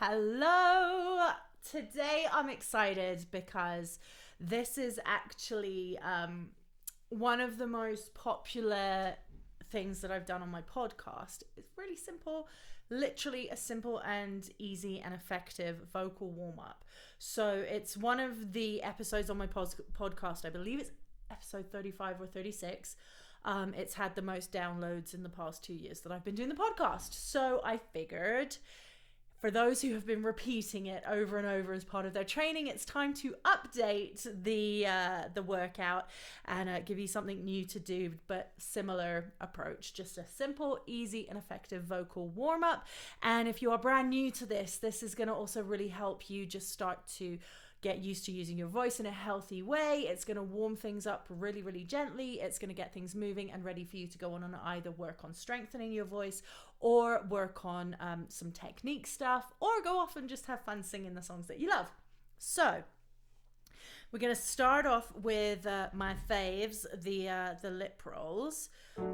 Hello! Today I'm excited because this is actually one of the most popular things that I've done on my podcast. It's really simple, literally a simple and easy and effective vocal warm-up. So it's one of the episodes on my podcast. I believe it's episode 35 or 36. It's had the most downloads in the past 2 years that I've been doing the podcast. So I figured, for those who have been repeating it over and over as part of their training, it's time to update the workout and give you something new to do, but similar approach. Just a simple, easy, and effective vocal warm-up. And if you are brand new to this is going to also really help you just start to get used to using your voice in a healthy way. It's going to warm things up really, really gently. It's going to get things moving and ready for you to go on and either work on strengthening your voice or work on some technique stuff, or go off and just have fun singing the songs that you love. So we're going to start off with my faves, the lip rolls.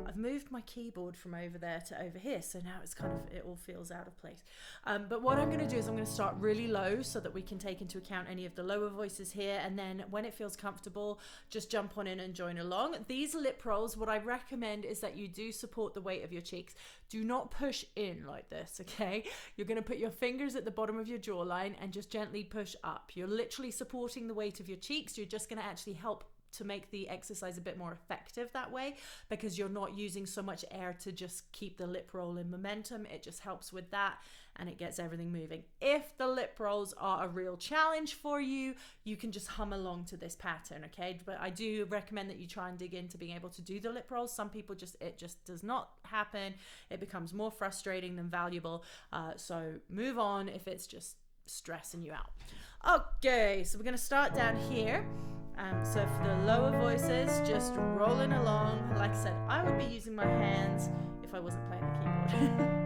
I've moved my keyboard from over there to over here, so now it all feels out of place. But what I'm going to do is I'm going to start really low so that we can take into account any of the lower voices here, and then when it feels comfortable, just jump on in and join along. These lip rolls, what I recommend is that you do support the weight of your cheeks. Do not push in like this, okay? You're going to put your fingers at the bottom of your jawline and just gently push up. You're literally supporting the weight of your cheeks. You're just going to actually help to make the exercise a bit more effective that way, because you're not using so much air to just keep the lip roll in momentum. It just helps with that and it gets everything moving. If the lip rolls are a real challenge for you, you can just hum along to this pattern, okay? But I do recommend that you try and dig into being able to do the lip rolls. Some people it just does not happen. It becomes more frustrating than valuable. So move on if it's just stressing you out. Okay, so we're going to start down here. So for the lower voices, just rolling along. Like I said, I would be using my hands if I wasn't playing the keyboard.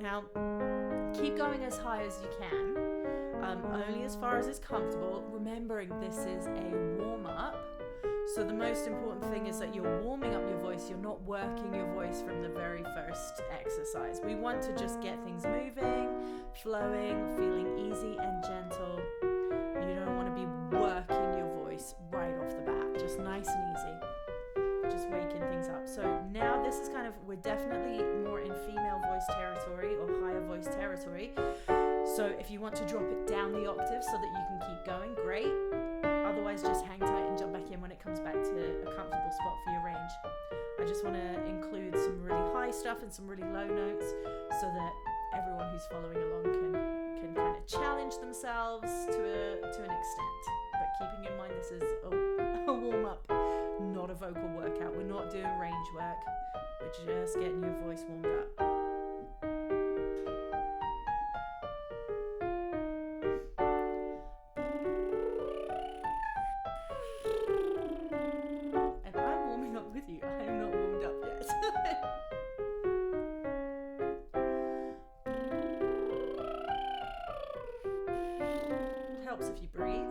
Now, keep going as high as you can, only as far as is comfortable, remembering this is a warm-up. So the most important thing is that you're warming up your voice. You're not working your voice from the very first exercise. We want to just get things moving, flowing, feeling easy and gentle. You don't want to be working your voice right off the bat. Just nice and easy. Just waking things up. So now this is we're definitely more in female voice territory or higher voice territory. So if you want to drop it down the octave so that you can keep going, great. Otherwise, just hang tight and jump back in when it comes back to a comfortable spot for your range. I just want to include some really high stuff and some really low notes so that everyone who's following along can kind of challenge themselves to an extent. But keeping in mind this is a warm-up, not a vocal workout. We're not doing range work. We're just getting your voice warmed up. And I'm warming up with you. I'm not warmed up yet. It helps if you breathe.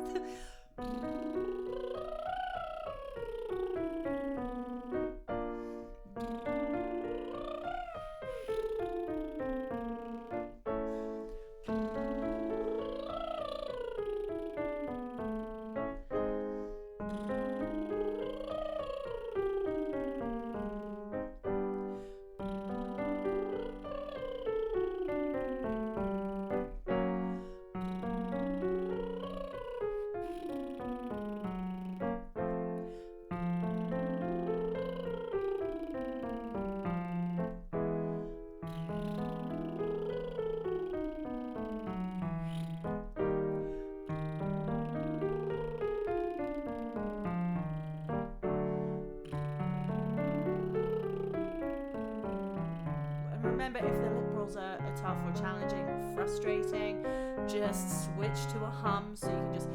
tough or challenging or frustrating, just switch to a hum so you can just.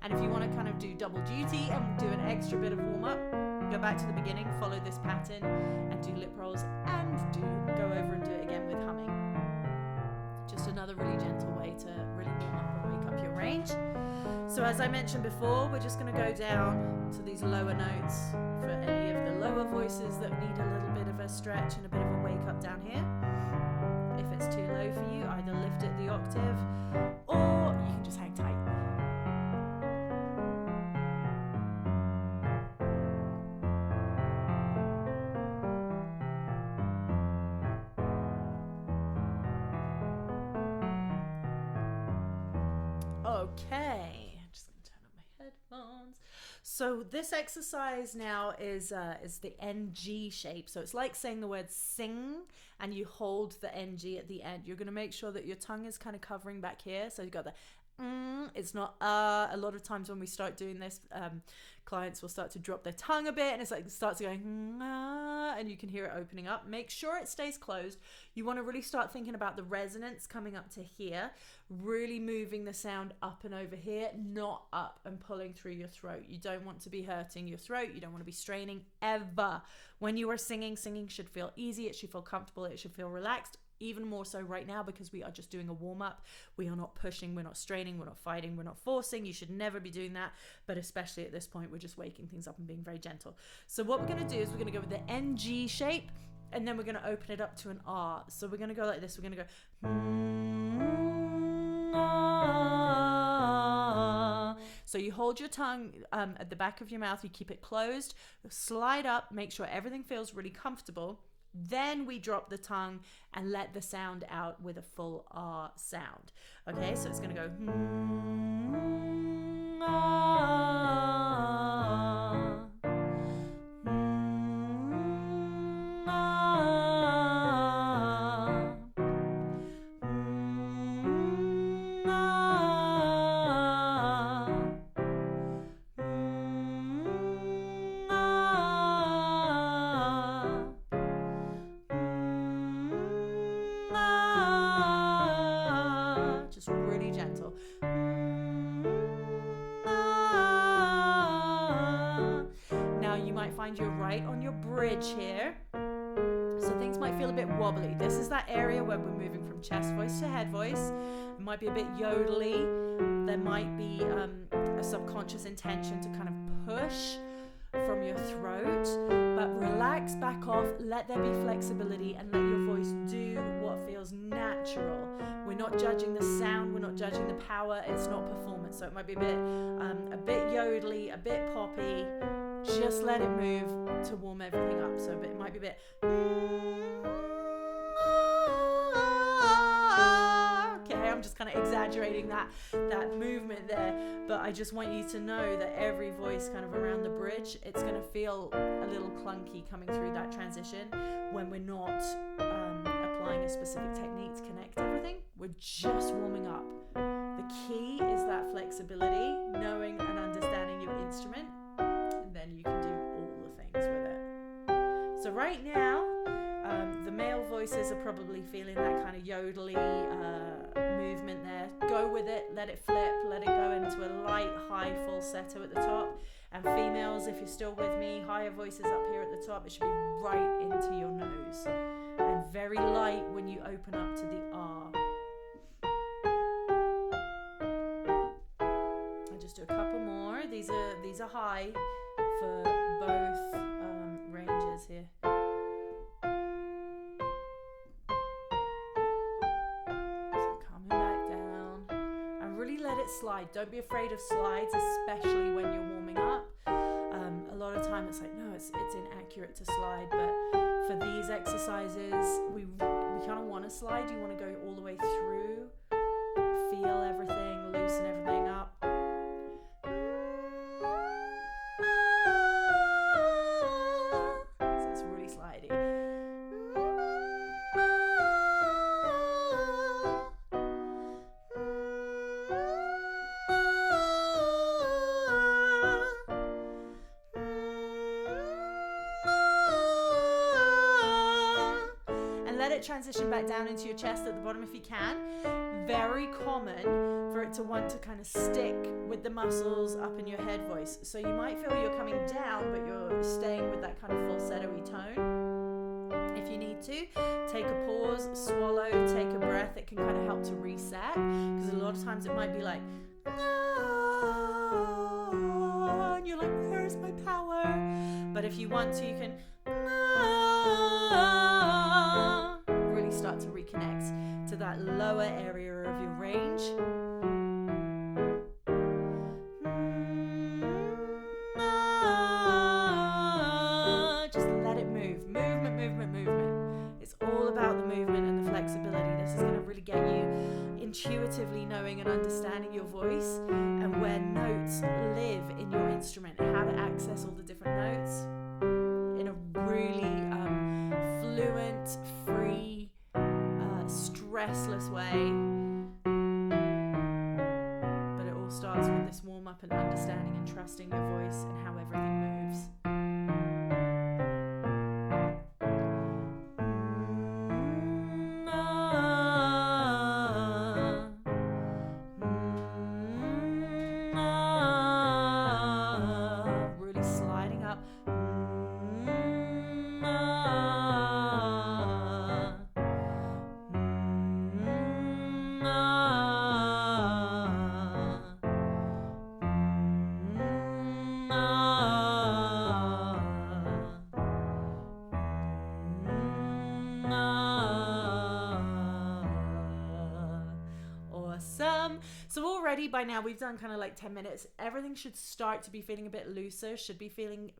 And if you want to kind of do double duty and do an extra bit of warm up, go back to the beginning, follow this pattern and do lip rolls, and go over and do it again with humming. Just another really gentle way to really warm up and wake up your range. So as I mentioned before, we're just going to go down to these lower notes for any of the lower voices that need a little bit of a stretch and a bit of a wake up down here. If it's too low for you, either lift it the octave or you can just hang tight. Okay, I'm just going to turn on my headphones. So this exercise now is the NG shape. So it's like saying the word sing and you hold the NG at the end. You're going to make sure that your tongue is kind of covering back here. So you've got the it's not a lot of times when we start doing this, clients will start to drop their tongue a bit and it's like it starts going and you can hear it opening up. Make sure it stays closed. You want to really start thinking about the resonance coming up to here, really moving the sound up and over here, not up and pulling through your throat. You don't want to be hurting your throat. You don't want to be straining ever. When you are singing should feel easy. It should feel comfortable. It should feel relaxed. Even more so right now because we are just doing a warm-up. We are not pushing, we're not straining, we're not fighting, we're not forcing. You should never be doing that, but especially at this point we're just waking things up and being very gentle. So what we're going to do is we're going to go with the NG shape and then we're going to open it up to an R. So we're going to go like this. We're going to go so you hold your tongue at the back of your mouth, you keep it closed, slide up, make sure everything feels really comfortable. Then we drop the tongue and let the sound out with a full R sound. Okay, so it's going to go. Find you're right on your bridge here, so things might feel a bit wobbly. This is that area where we're moving from chest voice to head voice. It might be a bit yodely. There might be a subconscious intention to kind of push from your throat, but relax, back off, let there be flexibility and let your voice do what feels natural. We're not judging the sound, we're not judging the power, it's not performance. So it might be a bit yodely, a bit poppy. Just let it move to warm everything up. So it might be a bit. Okay, I'm just kind of exaggerating that movement there, but I just want you to know that every voice kind of around the bridge, it's going to feel a little clunky coming through that transition when we're not applying a specific technique to connect everything. We're just warming up. The key is that flexibility, knowing and understanding your instrument. Then you can do all the things with it. So right now, the male voices are probably feeling that kind of yodely movement there. Go with it, let it flip, let it go into a light, high falsetto at the top. And females, if you're still with me, higher voices up here at the top, it should be right into your nose. And very light when you open up to the R. I'll just do a couple more. These are high for both ranges here. So coming back down and really let it slide. Don't be afraid of slides, especially when you're warming up. A lot of time it's like, no, it's inaccurate to slide, but for these exercises we kind of want to slide. You want to go all the way through, feel everything, loosen everything up. it transition back down into your chest at the bottom if you can. Very common for it to want to kind of stick with the muscles up in your head voice. So you might feel you're coming down, but you're staying with that kind of falsetto-y tone. If you need to, take a pause, swallow, take a breath. It can kind of help to reset, because a lot of times it might be like, and you're like, where's my power? But if you want to, you can really start to reconnect to that lower area of your range. Just let it move. Movement. It's all about the movement and the flexibility. This is going to really get you intuitively knowing and understanding your voice and where notes live in your instrument, how to access all the different notes in a really fluent, free, stressless way. But it all starts with this warm up and understanding and trusting your voice and how everything moves. So already by now we've done kind of like 10 minutes. Everything should start to be feeling a bit looser, should be feeling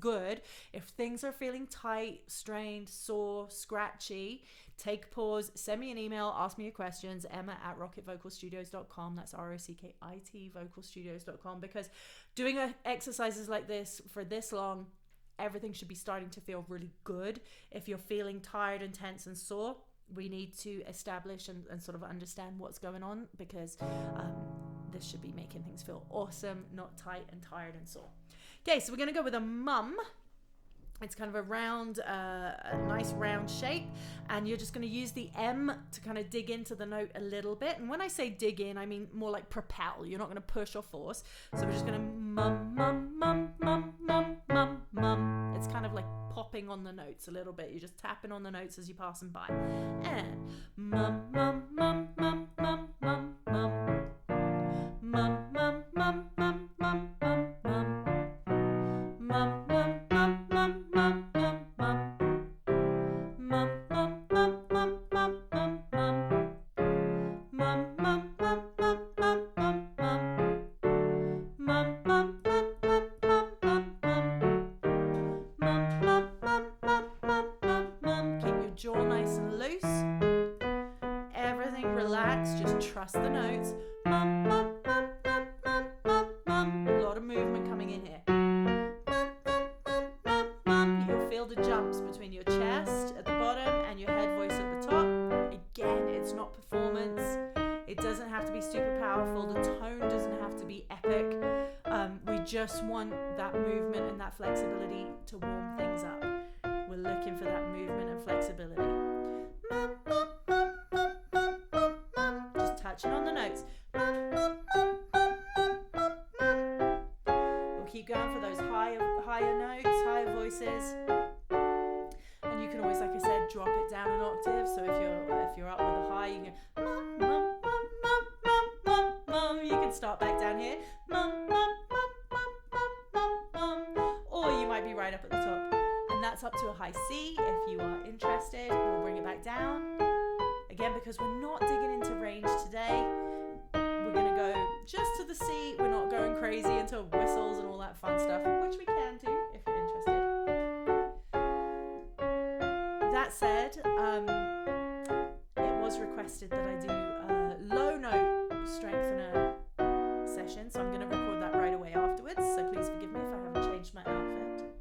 good. If things are feeling tight, strained, sore, scratchy, take pause, send me an email, ask me your questions, emma@rockitvocalstudios.com. That's ROCKIT vocalstudios.com, because doing exercises like this for this long, everything should be starting to feel really good. If you're feeling tired and tense and sore, we need to establish and sort of understand what's going on, because this should be making things feel awesome, not tight and tired and sore. Okay, so we're going to go with a mum. It's kind of a round, a nice round shape, and you're just going to use the M to kind of dig into the note a little bit. And when I say dig in, I mean more like propel. You're not going to push or force. So we're just going to mum, mum, mum, mum, mum, mum, mum. It's kind of like popping on the notes a little bit. You're just tapping on the notes as you pass them by. And mum, mum, mum, mum, mum, mum, mum. Mum, mum, mum, mum, mum, mum, mum. Mum, mum, mum, mum, mum, mum, mum. Mum, mum, mum, mum, mum, mum, mum. Mum, mum, mum, mum, mum, mum, mum. Mum, mum, mum, mum, mum, mum, mum. Mum, mum, mum, mum, mum, mum, mum. Keep your jaw nice and loose. Everything relaxed. Just trust the notes. Mum, mum, mum, mum, mum, mum, mum. A lot of movement coming in here. You'll feel the jumps between your chest at the bottom and your head voice at the top. Again, it's not performance. It doesn't have to be super powerful. The tone doesn't have to be epic. We just want that movement and that flexibility to warm things up. We're looking for that movement and flexibility. Just touching on the notes. We'll keep going for those higher notes, higher voices. And you can always, like I said, drop it down an octave. So if you're up with a high, you can mum, mum, mum, mum, mum, mum, mum. You can start back down here. Mum, mum, mum, mum, mum, mum, mum. Or you might be right up at the top. And that's up to a high C if you are interested. We'll bring it back down. Again, because we're not digging into range today, we're going to go just to the C. We're not going crazy into whistles and all that fun stuff, which we can do if you're interested. That said, it was requested that I do a low note strengthener session, so I'm going to record that right away afterwards. So please forgive me if I haven't changed my outfit.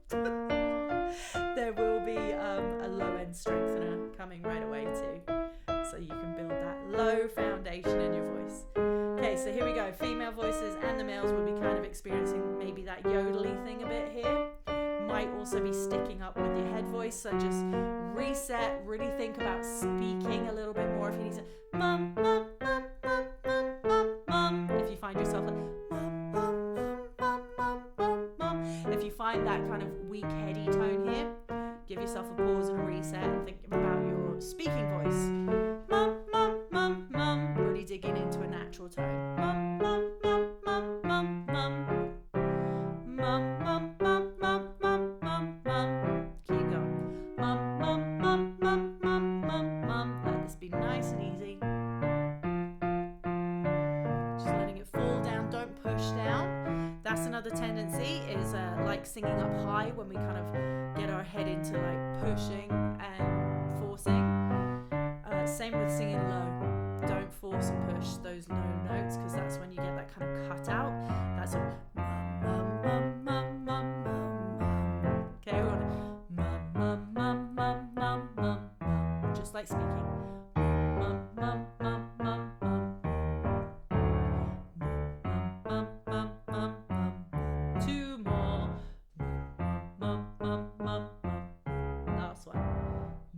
There will be a low end strengthener coming right away too, so you can build that low foundation in your voice. Okay, so here we go. Female voices and the males will be kind of experiencing maybe that yodely thing a bit here. might also be sticking up with your head voice. So just reset, really think about speaking a little bit more. If you need to, mum, mum, mum, mum, mum, mum, mum. If you find yourself like, mum, mum, mum, mum, mum, mum, mum. If you find that kind of weak, heady tone here, give yourself a pause and a reset and think about your speaking voice. Mum, mum, mum, mum. Really digging into a natural tone. Mum, mum, mum, mum, mum, mum. Mum, mum, mum, mum, mum, mum, mum. Keep going. Mum, mum, mum, mum, mum, mum, mum. Let this be nice and easy. Just letting it fall down. Don't push down. That's another tendency is like singing up high when we kind of get our head into like pushing and forcing. Same with singing low. Don't force and push those low notes because that's when you get that kind of cut out. That's a mum, mum, mum, mum, mum, mum. Okay, we want mum, mum, mum, mum, mum, mum, mum. Just like speaking. Mum, mum, mum, mum, mum. Mum, mum, mum, mum. Two more. Mum, mum, mum, mum. Last one.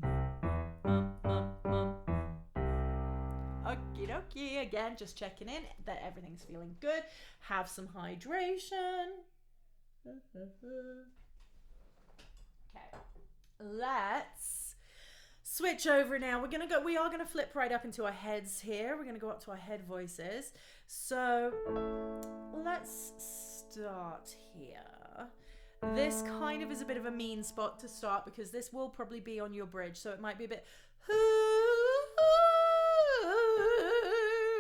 Mum, mum, mum, mum. Okie dokie. Again, just checking in that everything's feeling good. Have some hydration. Okay. Let's switch over now. We are gonna flip right up into our heads here. We're gonna go up to our head voices. So let's start here. This kind of is a bit of a mean spot to start because this will probably be on your bridge. So it might be a bit,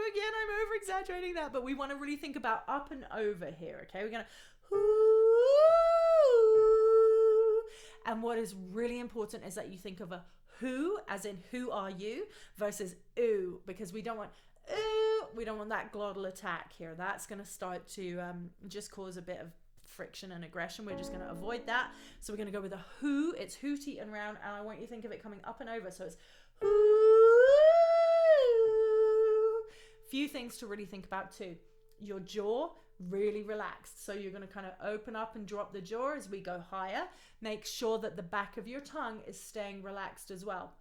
again, I'm over exaggerating that, but we want to really think about up and over here. Okay. We're going to, and what is really important is that you think of a who, as in who are you, versus ooh, because we don't want ooh, we don't want that glottal attack here. That's going to start to just cause a bit of friction and aggression. We're just going to avoid that. So we're going to go with a who. It's hooty and round, and I want you to think of it coming up and over. So it's who. Few things to really think about too. Your jaw really relaxed, so you're going to kind of open up and drop the jaw as we go higher. Make sure that the back of your tongue is staying relaxed as well.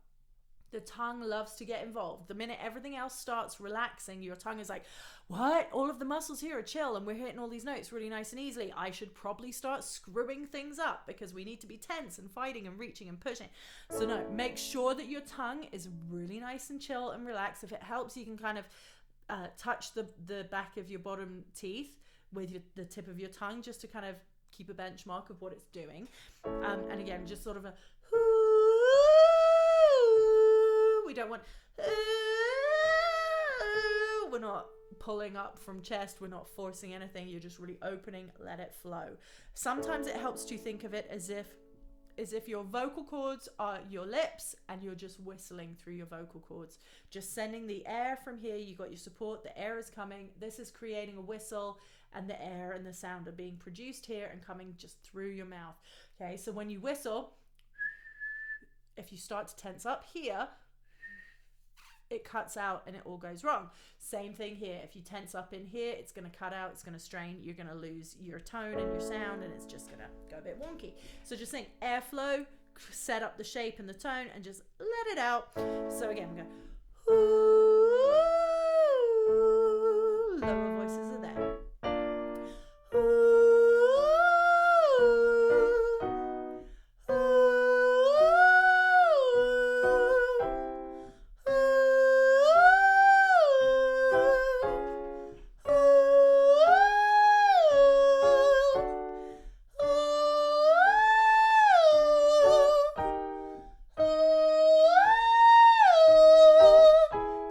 The tongue loves to get involved. The minute everything else starts relaxing, your tongue is like, what? All of the muscles here are chill and we're hitting all these notes really nice and easily. I should probably start screwing things up because we need to be tense and fighting and reaching and pushing. So no, make sure that your tongue is really nice and chill and relaxed. If it helps, you can kind of touch the back of your bottom teeth with the tip of your tongue just to kind of keep a benchmark of what it's doing. And again, just sort of a we don't want we're not pulling up from chest, we're not forcing anything, you're just really opening, let it flow. Sometimes it helps to think of it as if your vocal cords are your lips and you're just whistling through your vocal cords, just sending the air from here. You got your support, the air is coming, this is creating a whistle, and the air and the sound are being produced here and coming just through your mouth. Okay, so when you whistle, if you start to tense up here, it cuts out and it all goes wrong. Same thing here. If you tense up in here, it's going to cut out, it's going to strain, you're going to lose your tone and your sound, and it's just going to go a bit wonky. So just think airflow, set up the shape and the tone, and just let it out. So again, we go ooh, lower voices are there.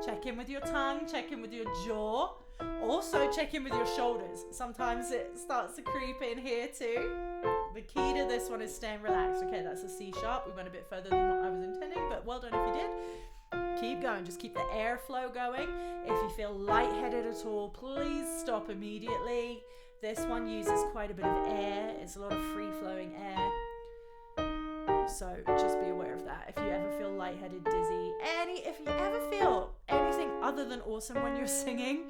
Check in with your tongue, check in with your jaw. Also check in with your shoulders. Sometimes it starts to creep in here too. The key to this one is staying relaxed. Okay, that's a C sharp. We went a bit further than what I was intending, but well done if you did. Keep going, just keep the airflow going. If you feel lightheaded at all, please stop immediately. This one uses quite a bit of air. It's a lot of free-flowing air. So just be aware of that. If you ever feel lightheaded, dizzy, if you ever feel anything other than awesome when you're singing,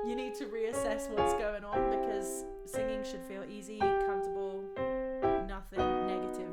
you need to reassess what's going on, because singing should feel easy, comfortable, nothing negative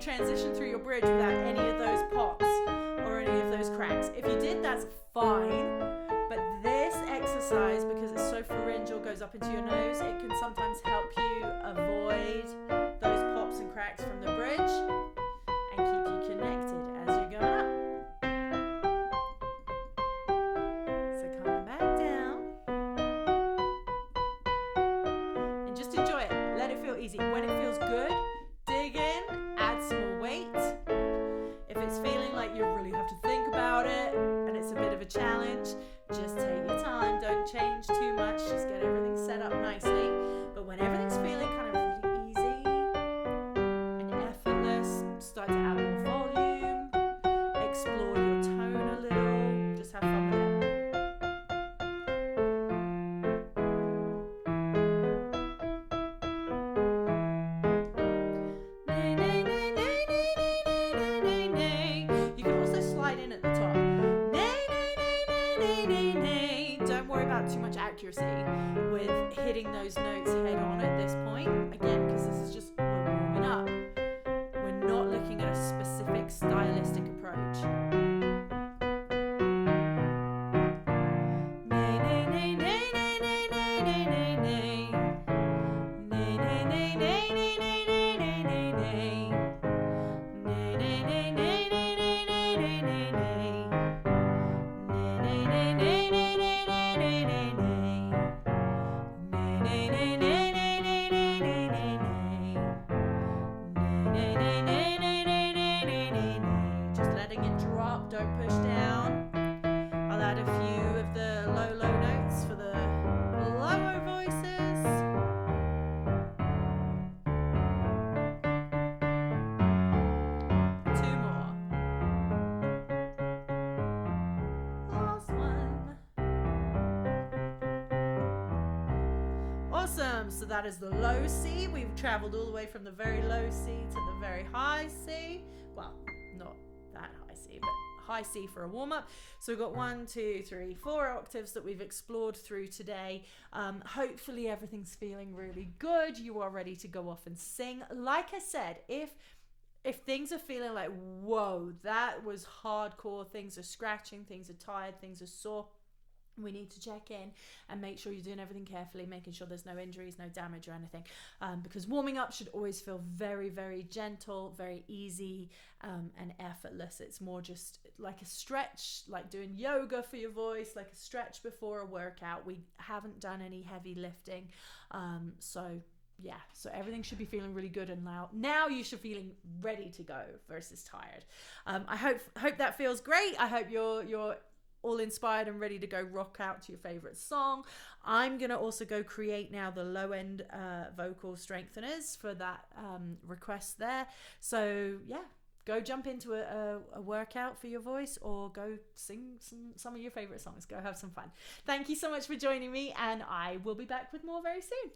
Transition through your bridge without any of those pops or any of those cracks. If you did, that's fine. But this exercise, because it's so pharyngeal, goes up into your nose, it can sometimes help you avoid those pops and cracks from the bridge and keep you connected as you're going up. So coming back down. And just enjoy it. Let it feel easy. When it feels good, dig in. Some weight. If it's feeling like you really have to think about it and it's a bit of a challenge, just take your time. Don't change too much. Just get everything set up nicely. But when everything's feeling kind of really easy and effortless, start to add more volume, explore your tone a little, just have fun with it. Too much accuracy with hitting those notes head on at this point, again, because this is just, we're warming up. We're not looking at a specific stylistic approach. Don't push down. I'll add a few of the low notes for the lower voices. Two more. Last one. Awesome. So that is the low C. We've traveled all the way from the very low C to the very high C. Well, not that high C, but high C for a warm-up. So we've got 1, 2, 3, 4 octaves that we've explored through today. Hopefully everything's feeling really good. You are ready to go off and sing. Like I said, if if things are feeling like, whoa, that was hardcore, things are scratching, things are tired, things are sore, we need to check in and make sure you're doing everything carefully, making sure there's no injuries, no damage or anything, because warming up should always feel very, very gentle, very easy, and effortless. It's more just like a stretch, like doing yoga for your voice, like a stretch before a workout. We haven't done any heavy lifting, so everything should be feeling really good and loud. Now you should feeling ready to go versus tired. I hope that feels great. I hope you're all inspired and ready to go rock out to your favorite song. I'm gonna also go create now the low end vocal strengtheners for that request there. So yeah, go jump into a workout for your voice, or go sing some of your favorite songs. Go have some fun. Thank you so much for joining me, and I will be back with more very soon.